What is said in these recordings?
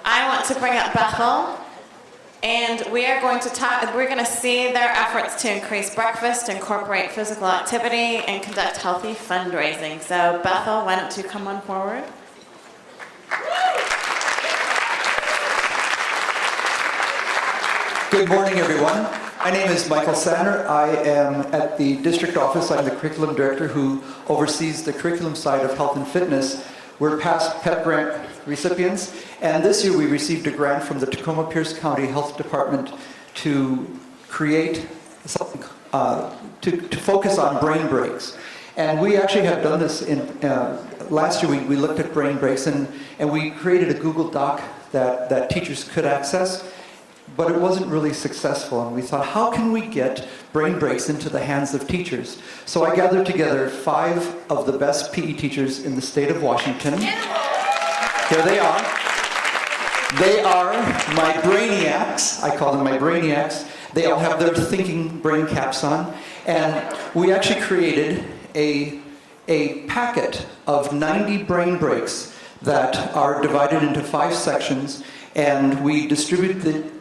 I want to bring up Bethel, and we are going to talk. We're going to see their efforts to increase breakfast, incorporate physical activity, and conduct healthy fundraising. So, Bethel, why don't you come on forward? Good morning, everyone. My name is Michael Sander. I am at the district office. I'm the curriculum director who oversees the curriculum side of health and fitness. We're past PEP grant recipients, and this year we received a grant from the Tacoma-Pierce County Health Department to create something, to focus on brain breaks. And we actually have done this in, last year we looked at brain breaks and we created a Google Doc that teachers could access. But it wasn't really successful, and we thought, how can we get brain breaks into the hands of teachers? So I gathered together 5 of the best PE teachers in the state of Washington. Here they are. They are my Brainiacs. I call them my Brainiacs. They all have their thinking brain caps on. And we actually created a packet of 90 brain breaks that are divided into 5 sections, and we distributed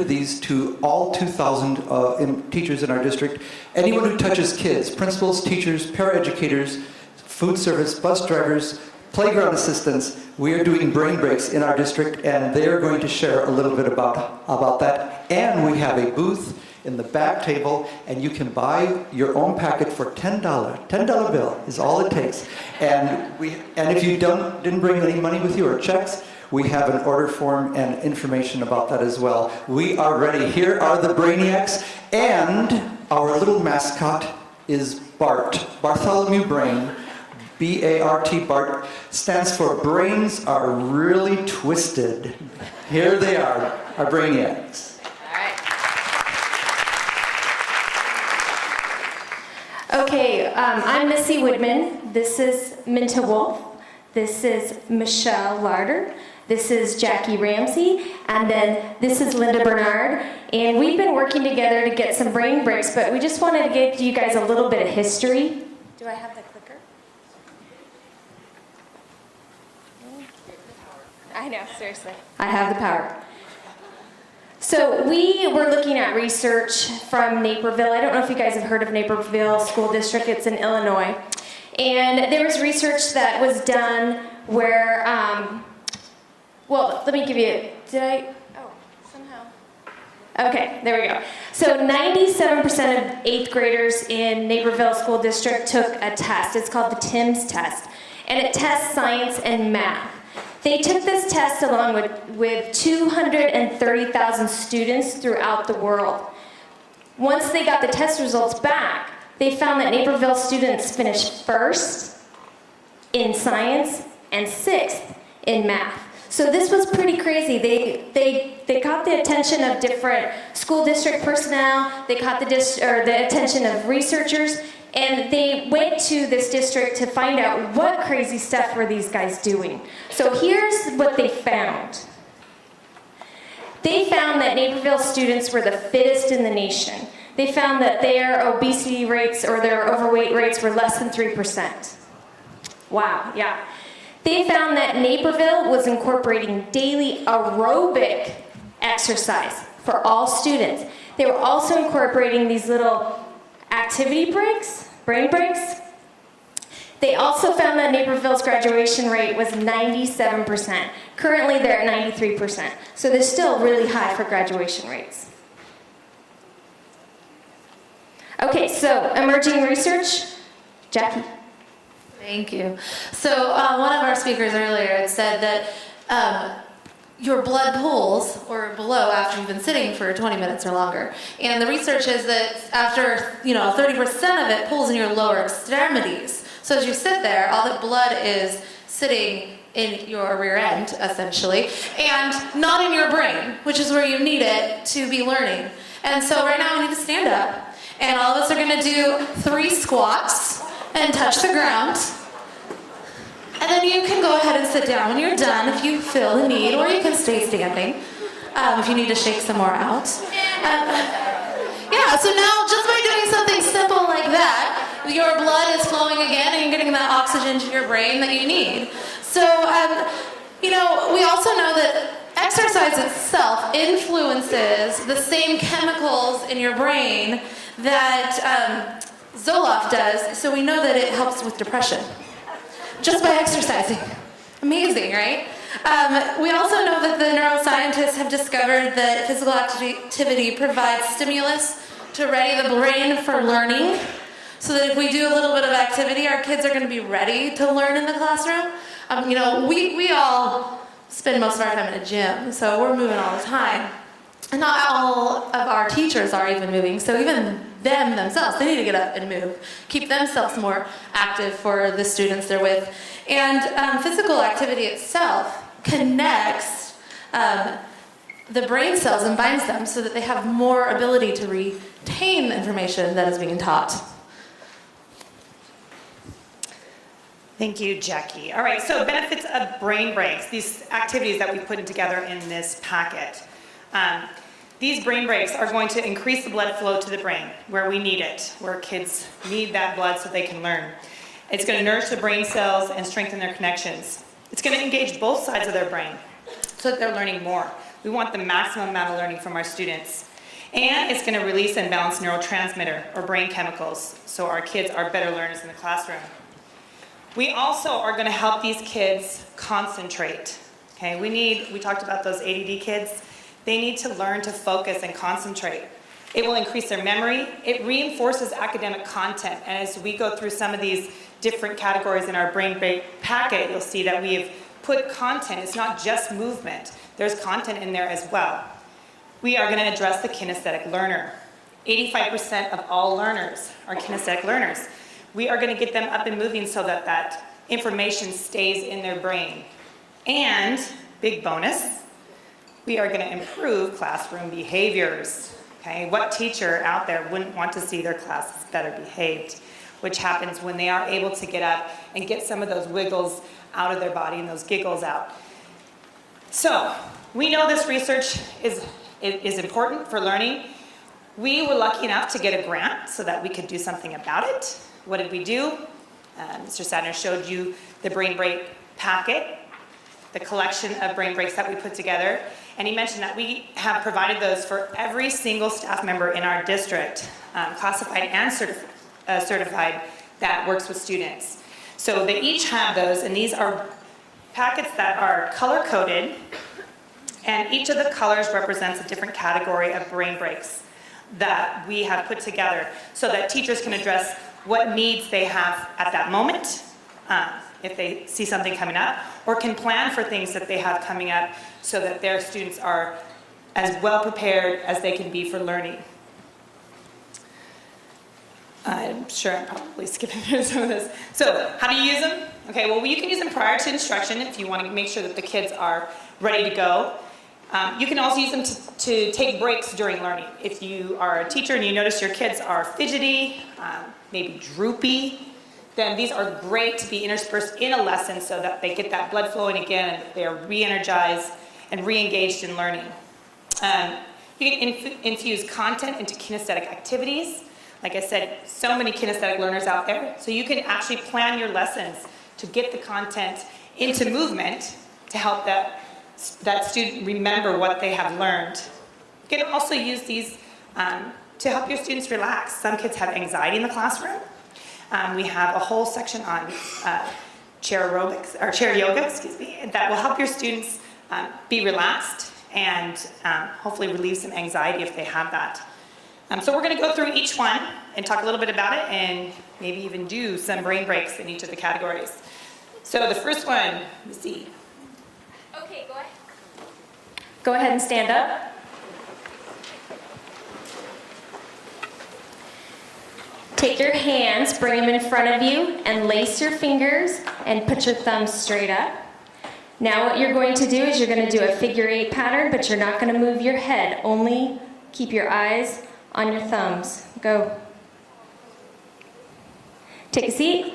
these to all 2,000 teachers in our district. Anyone who touches kids, principals, teachers, paraeducators, food service, bus drivers, playground assistants, we are doing brain breaks in our district, and they are going to share a little bit about that. And we have a booth in the back table, and you can buy your own packet for $10. $10 bill is all it takes. And if you didn't bring any money with you or checks, we have an order form and information about that as well. We are ready. Here are the Brainiacs, and our little mascot is Bart. Bartholomew Brain, B-A-R-T, Bart, stands for Brains Are Really Twisted. Here they are, our Brainiacs. All right. Okay, I'm Missy Woodman. This is Minta Wolf. This is Michelle Larder. This is Jackie Ramsey, and then this is Linda Bernard, and we've been working together to get some brain breaks, but we just wanted to give you guys a little bit of history. Do I have the clicker? I know, seriously. I have the power. So we were looking at research from Naperville. I don't know if you guys have heard of Naperville School District. It's in Illinois. And there was research that was done where, well, let me give you, somehow. Okay, there we go. So 97% of 8th graders in Naperville School District took a test. It's called the TIMSS test. And it tests science and math. They took this test along with 230,000 students throughout the world. Once they got the test results back, they found that Naperville students finished 1st in science and 6th in math. So this was pretty crazy. They caught the attention of different school district personnel. They caught the attention of researchers, and they went to this district to find out what crazy stuff were these guys doing. So here's what they found. They found that Naperville students were the fittest in the nation. They found that their obesity rates or their overweight rates were less than 3%. Wow, yeah. They found that Naperville was incorporating daily aerobic exercise for all students. They were also incorporating these little activity breaks, brain breaks. They also found that Naperville's graduation rate was 97%. Currently, they're at 93%. So they're still really high for graduation rates. Okay, so emerging research. Jackie. Thank you. So one of our speakers earlier had said that your blood pools or below after you've been sitting for 20 minutes or longer. And the research is that after 30% of it pools in your lower extremities. So as you sit there, all the blood is sitting in your rear end, essentially, and not in your brain, which is where you need it to be learning. And so right now we need to stand up, and all of us are going to do 3 squats and touch the ground. And then you can go ahead and sit down when you're done if you feel the need, or you can stay standing if you need to shake some more out. Yeah, so now just by doing something simple like that, your blood is flowing again and you're getting that oxygen to your brain that you need. So, we also also know that exercise itself influences the same chemicals in your brain that Zoloft does, so we know that it helps with depression just by exercising. Amazing, right? We also know that the neuroscientists have discovered that physical activity provides stimulus to ready the brain for learning, so that if we do a little bit of activity, our kids are going to be ready to learn in the classroom. You know, we all spend most of our time in a gym, so we're moving all the time. And not all of our teachers are even moving, so even them themselves, they need to get up and move, keep themselves more active for the students they're with. And physical activity itself connects the brain cells and binds them so that they have more ability to retain the information that is being taught. Thank you, Jackie. All right, so benefits of brain breaks, these activities that we put together in this packet. These brain breaks are going to increase the blood flow to the brain where we need it, where kids need that blood so they can learn. It's going to nourish the brain cells and strengthen their connections. It's going to engage both sides of their brain so that they're learning more. We want the maximum amount of learning from our students. And it's going to release and balance neurotransmitter or brain chemicals so our kids are better learners in the classroom. We also are going to help these kids concentrate. Okay, we talked about those ADD kids. They need to learn to focus and concentrate. It will increase their memory. It reinforces academic content. And as we go through some of these different categories in our brain break packet, you'll see that we have put content. It's not just movement. There's content in there as well. We are going to address the kinesthetic learner. 85% of all learners are kinesthetic learners. We are going to get them up and moving so that that information stays in their brain. And, big bonus, we are going to improve classroom behaviors. Okay? What teacher out there wouldn't want to see their classes better behaved? Which happens when they are able to get up and get some of those wiggles out of their body and those giggles out. So, we know this research is important for learning. We were lucky enough to get a grant so that we could do something about it. What did we do? Mr. Sadner showed you the brain break packet, the collection of brain breaks that we put together. And he mentioned that we have provided those for every single staff member in our district, classified and certified, that works with students. So they each have those, and these are packets that are color-coded, and each of the colors represents a different category of brain breaks that we have put together so that teachers can address what needs they have at that moment, if they see something coming up, or can plan for things that they have coming up so that their students are as well prepared as they can be for learning. I'm sure I'm probably skipping through some of this. So, how do you use them? Okay, well, you can use them prior to instruction if you want to make sure that the kids are ready to go. You can also use them to take breaks during learning. If you are a teacher and you notice your kids are fidgety, maybe droopy, then these are great to be interspersed in a lesson so that they get that blood flowing again and they are re-energized and re-engaged in learning. You can infuse content into kinesthetic activities. Like I said, so many kinesthetic learners out there, so you can actually plan your lessons to get the content into movement to help that student remember what they have learned. You can also use these to help your students relax. Some kids have anxiety in the classroom. We have a whole section on chair aerobics, or chair yoga, excuse me, that will help your students be relaxed and hopefully relieve some anxiety if they have that. So we're going to go through each one and talk a little bit about it and maybe even do some brain breaks in each of the categories. So the first one, let me see. Okay, go ahead. Go ahead and stand up. Take your hands, bring them in front of you, and lace your fingers and put your thumbs straight up. Now what you're going to do is you're going to do a figure 8 pattern, but you're not going to move your head. Only keep your eyes on your thumbs. Go. Take a seat.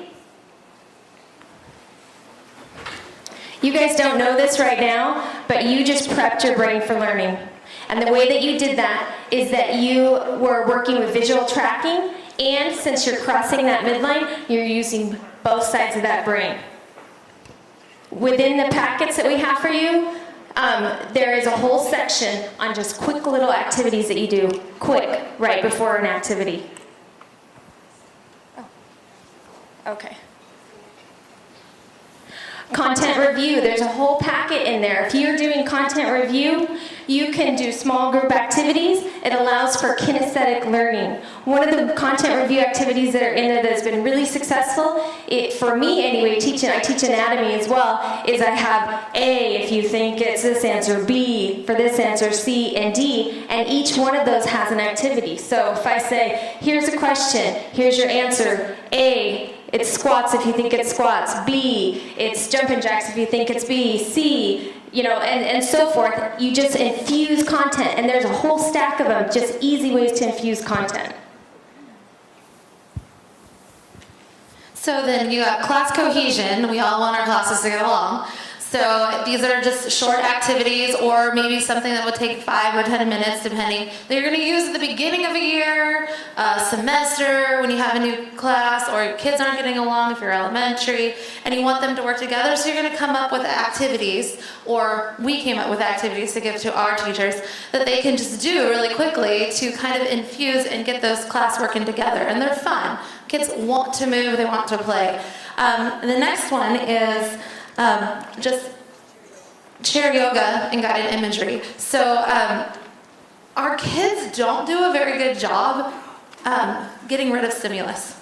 You guys don't know this right now, but you just prepped your brain for learning. And the way that you did that is that you were working with visual tracking, and since you're crossing that midline, you're using both sides of that brain. Within the packets that we have for you, there is a whole section on just quick little activities that you do quick right before an activity. Oh. Okay. Content review, there's a whole packet in there. If you're doing content review, you can do small group activities. It allows for kinesthetic learning. One of the content review activities that are in there that's been really successful, for me anyway, I teach anatomy as well, is I have A if you think it's this answer, B for this answer, C and D, and each one of those has an activity. So if I say, here's a question, here's your answer, A, it's squats if you think it's squats. B, it's jumping jacks if you think it's B. C, and so forth. You just infuse content, and there's a whole stack of them, just easy ways to infuse content. So then you got class cohesion. We all want our classes to get along. So these are just short activities, or maybe something that would take 5 or 10 minutes, depending, that you're going to use at the beginning of a year, a semester, when you have a new class, or your kids aren't getting along if you're elementary, and you want them to work together. So you're going to come up with activities, or we came up with activities to give to our teachers that they can just do really quickly to kind of infuse and get those class working together. And they're fun. Kids want to move, they want to play. The next one is just chair yoga and guided imagery. So our kids don't do a very good job getting rid of stimulus.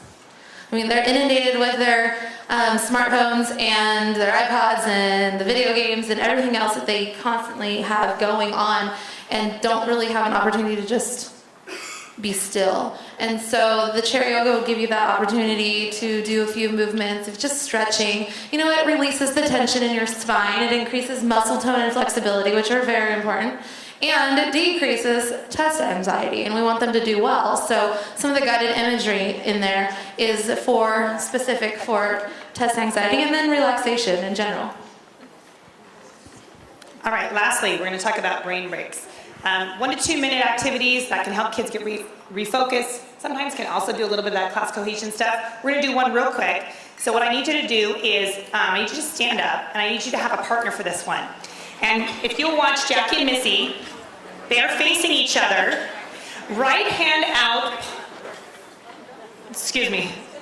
I mean, they're inundated with their smartphones and their iPods and the video games and everything else that they constantly have going on, and don't really have an opportunity to just be still. And so the chair yoga will give you that opportunity to do a few movements of just stretching. It releases the tension in your spine. It increases muscle tone and flexibility, which are very important. And it decreases test anxiety, and we want them to do well. So some of the guided imagery in there is specific for test anxiety, and then relaxation in general. All right, lastly, we're going to talk about brain breaks. 1 to 2 minute activities that can help kids get refocused. Sometimes can also do a little bit of that class cohesion stuff. We're going to do one real quick. So what I need you to do is, I need you to stand up, and I need you to have a partner for this one. And if you'll watch Jackie and Missy, they're facing each other. Right hand out,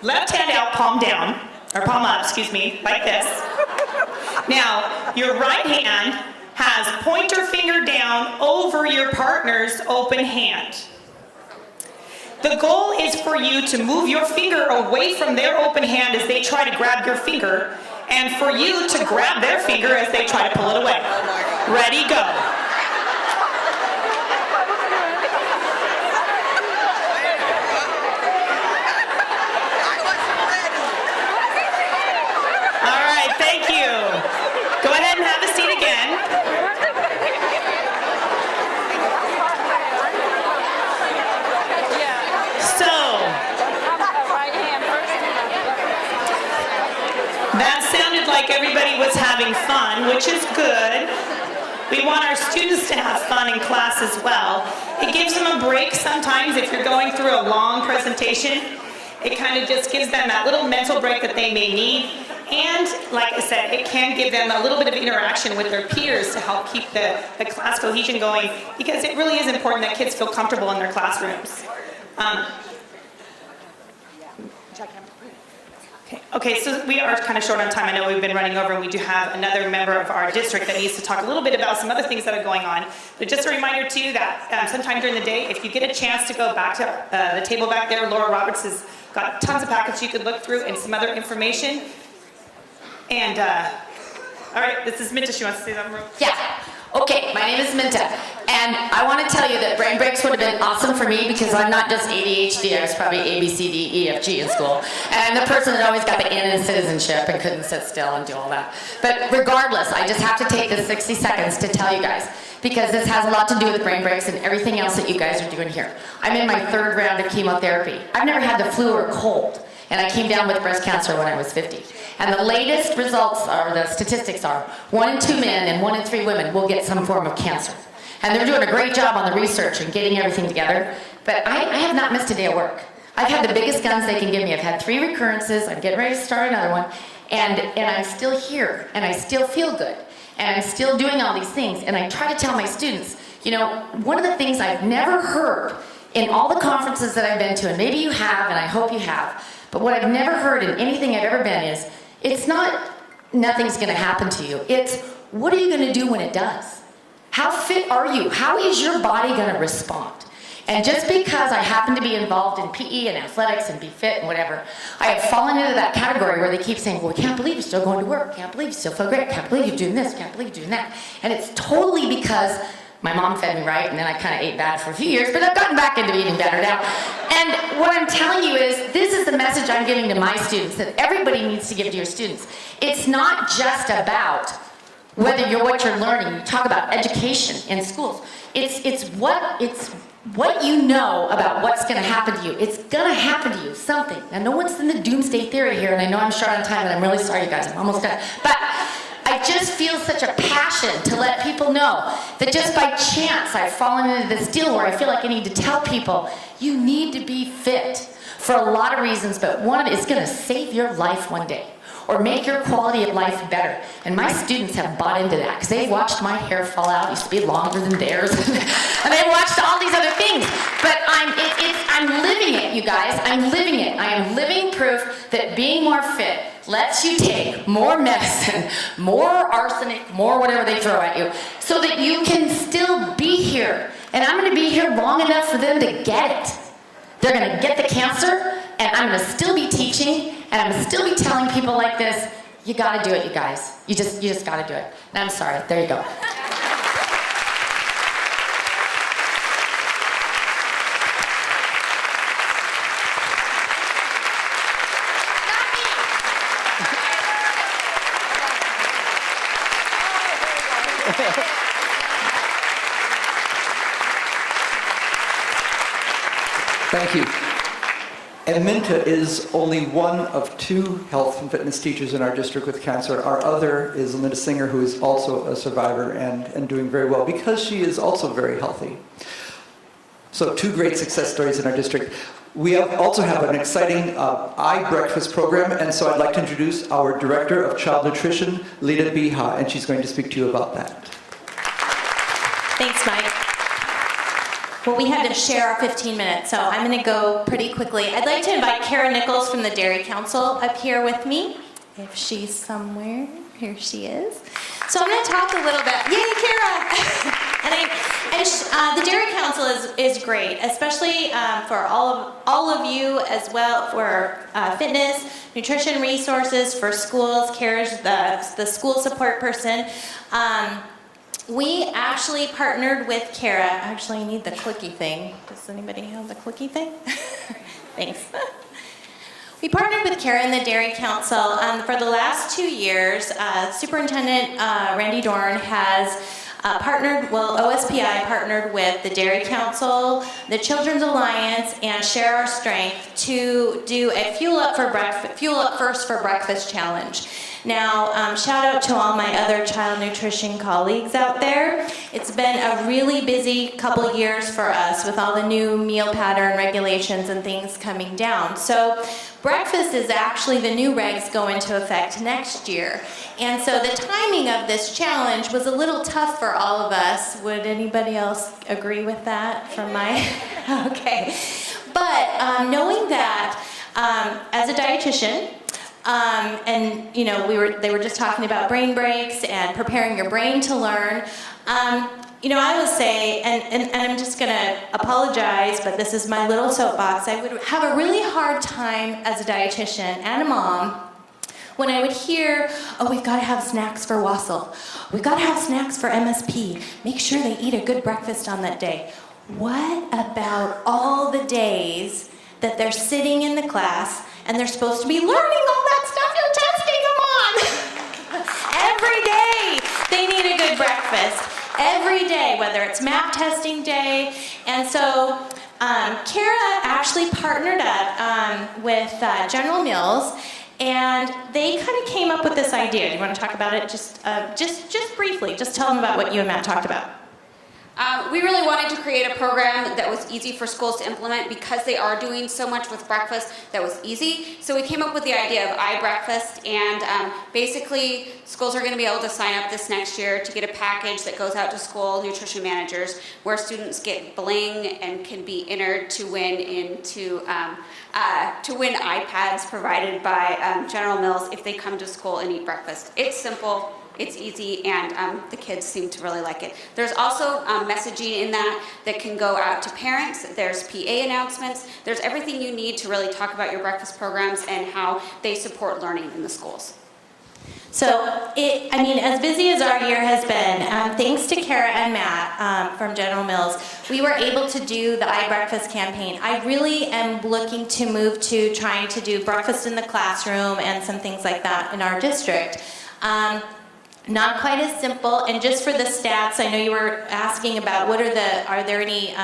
left hand out, palm down, or palm up, like this. Now, your right hand has pointer finger down over your partner's open hand. The goal is for you to move your finger away from their open hand as they try to grab your finger, and for you to grab their finger as they try to pull it away. Ready, go. All right, thank you. Go ahead and have a seat again. That sounded like everybody was having fun, which is good. We want our students to have fun in class as well. It gives them a break sometimes if you're going through a long presentation. It kind of just gives them that little mental break that they may need. And like I said, it can give them a little bit of interaction with their peers to help keep the class cohesion going, because it really is important that kids feel comfortable in their classrooms. Okay, so we are kind of short on time. I know we've been running over, and we do have another member of our district that needs to talk a little bit about some other things that are going on. But just a reminder too that sometime during the day, if you get a chance to go back to the table back there, Laura Roberts has got tons of packets you could look through and some other information. And all right, this is Minta. She wants to say something real quick. Yeah. Okay, my name is Minta, and I want to tell you that brain breaks would have been awesome for me because I'm not just ADHD, I was probably A, B, C, D, E, F, G in school. And I'm the person that always got the N in citizenship and couldn't sit still and do all that. But regardless, I just have to take the 60 seconds to tell you guys, because this has a lot to do with brain breaks and everything else that you guys are doing here. I'm in my 3rd round of chemotherapy. I've never had the flu or a cold, and I came down with breast cancer when I was 50. And the latest results are, the statistics are, 1 in 2 men and 1 in 3 women will get some form of cancer. And they're doing a great job on the research and getting everything together. But I have not missed a day of work. I've had the biggest guns they can give me. I've had 3 recurrences. I'm getting ready to start another one. And I'm still here, and I still feel good. and I'm still doing all these things. And I try to tell my students, you know, one of the things I've never heard in all the conferences that I've been to, and maybe you have, and I hope you have, but what I've never heard in anything I've ever been is, it's not nothing's gonna happen to you. It's, what are you gonna do when it does? How fit are you? How is your body gonna respond? And just because I happen to be involved in PE and athletics and be fit and whatever, I have fallen into that category where they keep saying, well, we can't believe you're still going to work, can't believe you still feel great, can't believe you're doing this, can't believe you're doing that. And it's totally because my mom fed me right, and then I kind of ate bad for a few years, but I've gotten back into eating better now. And what I'm telling you is, this is the message I'm giving to my students, that everybody needs to give to your students. It's not just about whether you're what you're learning. You talk about education in schools. It's what you know about what's going to happen to you. It's going to happen to you, something. Now, no one's in the doomsday theory here, and I know I'm short on time, and I'm really sorry, you guys. I'm almost done. But I just feel such a passion to let people know that just by chance I've fallen into this deal where I feel like I need to tell people, you need to be fit for a lot of reasons, but one of it is going to save your life one day, or make your quality of life better. And my students have bought into that, because they've watched my hair fall out. It used to be longer than theirs. And they've watched all these other things. But I'm living it, you guys. I'm living it. I am living proof that being more fit lets you take more medicine, more arsenic, more whatever they throw at you, so that you can still be here. And I'm going to be here long enough for them to get it. They're going to get the cancer, and I'm going to still be teaching, and I'm going to still be telling people like this, you got to do it, you guys. You just got to do it. And I'm sorry. There you go. Thank you. And Minta is only one of 2 health and fitness teachers in our district with cancer. Our other is Linda Singer, who is also a survivor and doing very well because she is also very healthy. So 2 great success stories in our district. We also have an exciting iBreakfast program, and so I'd like to introduce our Director of Child Nutrition, Lita Biha, and she's going to speak to you about that. Thanks, Mike. Well, we had to share our 15 minutes, so I'm going to go pretty quickly. I'd like to invite Kara Nichols from the Dairy Council up here with me, if she's somewhere. Here she is. So I'm going to talk a little bit. Yay, Kara! The Dairy Council is great, especially for all of you as well, for fitness, nutrition resources for schools. Kara's the school support person. We actually partnered with Kara. Actually, I need the clicky thing. Does anybody have the clicky thing? Thanks. We partnered with Kara and the Dairy Council for the last 2 years. Superintendent Randy Dorn has OSPI partnered with the Dairy Council, the Children's Alliance, and Share Our Strength to do a Fuel Up First for Breakfast challenge. Now, shout out to all my other child nutrition colleagues out there. It's been a really busy couple years for us with all the new meal pattern regulations and things coming down. So breakfast is actually, the new regs go into effect next year. And so the timing of this challenge was a little tough for all of us. Would anybody else agree with that from my, okay. But knowing that as a dietitian, and you know, they were just talking about brain breaks and preparing your brain to learn. You know, I would say, and I'm just gonna apologize, but this is my little soapbox, I would have a really hard time as a dietitian and a mom when I would hear, oh, we've got to have snacks for Wassel. We've got to have snacks for MSP. Make sure they eat a good breakfast on that day. What about all the days that they're sitting in the class and they're supposed to be learning all that stuff you're testing them on? Every day they need a good breakfast. Every day, whether it's map testing day. And so Kara actually partnered up with General Mills, and they kind of came up with this idea. Do you want to talk about it just briefly? Just tell them about what you and Matt talked about. We really wanted to create a program that was easy for schools to implement because they are doing so much with breakfast that was easy. So we came up with the idea of iBreakfast, and basically schools are going to be able to sign up this next year to get a package that goes out to school nutrition managers where students get bling and can be entered to win iPads provided by General Mills if they come to school and eat breakfast. It's simple. It's easy, and the kids seem to really like it. There's also messaging in that can go out to parents. There's PA announcements. There's everything you need to really talk about your breakfast programs and how they support learning in the schools. So, as busy as our year has been, thanks to Kara and Matt from General Mills, we were able to do the iBreakfast campaign. I really am looking to move to trying to do breakfast in the classroom and some things like that in our district. Not quite as simple, and just for the stats, I know you were asking about are there any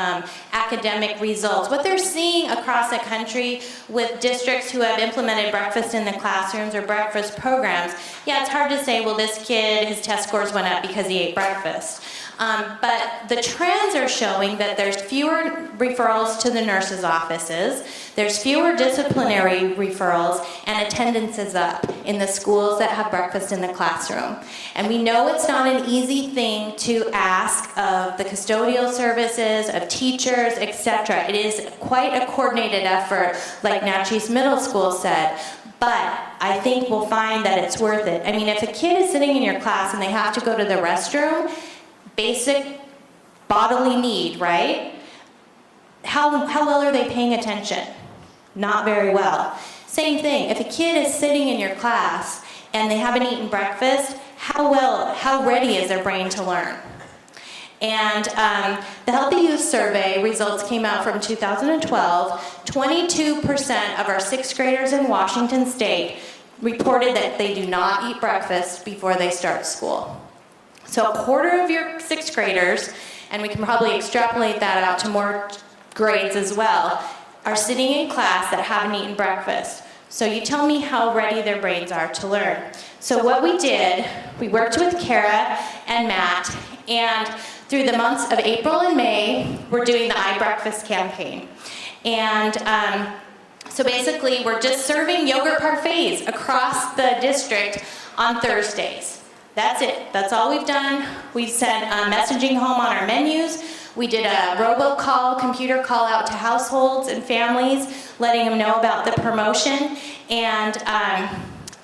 academic results. What they're seeing across the country with districts who have implemented breakfast in the classrooms or breakfast programs, yeah, it's hard to say, well, this kid, his test scores went up because he ate breakfast. But the trends are showing that there's fewer referrals to the nurses' offices, there's fewer disciplinary referrals, and attendance is up in the schools that have breakfast in the classroom. And we know it's not an easy thing to ask of the custodial services, of teachers, etc. It is quite a coordinated effort, like Natchez Middle School said. But I think we'll find that it's worth it. I mean, if a kid is sitting in your class and they have to go to the restroom, basic bodily need, right? How well are they paying attention? Not very well. Same thing, if a kid is sitting in your class and they haven't eaten breakfast, how ready is their brain to learn? And the Healthy Youth Survey results came out from 2012. 22% of our sixth graders in Washington State reported that they do not eat breakfast before they start school. So a quarter of your sixth graders, and we can probably extrapolate that out to more grades as well, are sitting in class that haven't eaten breakfast. So you tell me how ready their brains are to learn. So what we did, we worked with Kara and Matt, and through the months of April and May, we're doing the iBreakfast campaign. And so basically, we're just serving yogurt parfaits across the district on Thursdays. That's it. That's all we've done. We've sent messaging home on our menus. We did a robocall, computer call out to households and families, letting them know about the promotion. And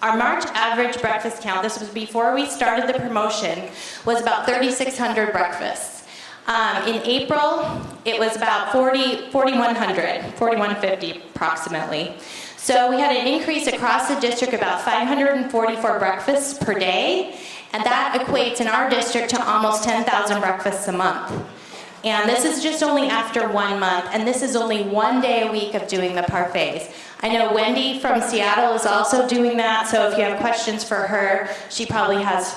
our March average breakfast count, this was before we started the promotion, was about 3,600 breakfasts. In April, it was about 4,100, 4,150 approximately. So we had an increase across the district about 544 breakfasts per day, and that equates in our district to almost 10,000 breakfasts a month. And this is just only after 1 month, and this is only 1 day a week of doing the parfaits. I know Wendy from Seattle is also doing that, so if you have questions for her, she probably has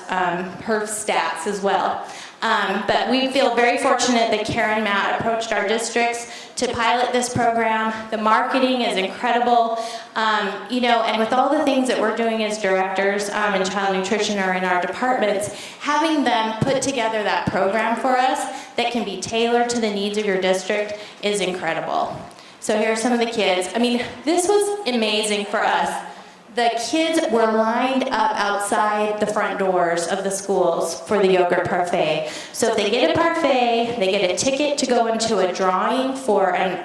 her stats as well. But we feel very fortunate that Karen and Matt approached our districts to pilot this program. The marketing is incredible, and with all the things that we're doing as directors in child nutrition or in our departments, having them put together that program for us that can be tailored to the needs of your district is incredible. So here are some of the kids. I mean, this was amazing for us. The kids were lined up outside the front doors of the schools for the yogurt parfait. So if they get a parfait, they get a ticket to go into a drawing for an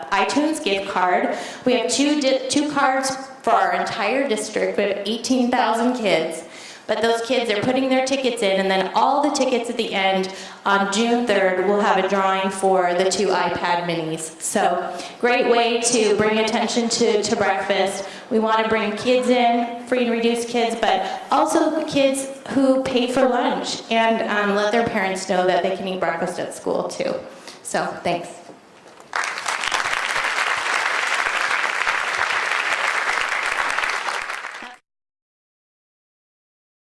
iTunes gift card. We have two cards for our entire district. We have 18,000 kids. But those kids are putting their tickets in, and then all the tickets at the end on June 3rd, we'll have a drawing for the 2 iPad minis. So great way to bring attention to breakfast. We want to bring kids in, free and reduced kids, but also kids who pay for lunch, and let their parents know that they can eat breakfast at school too. So thanks.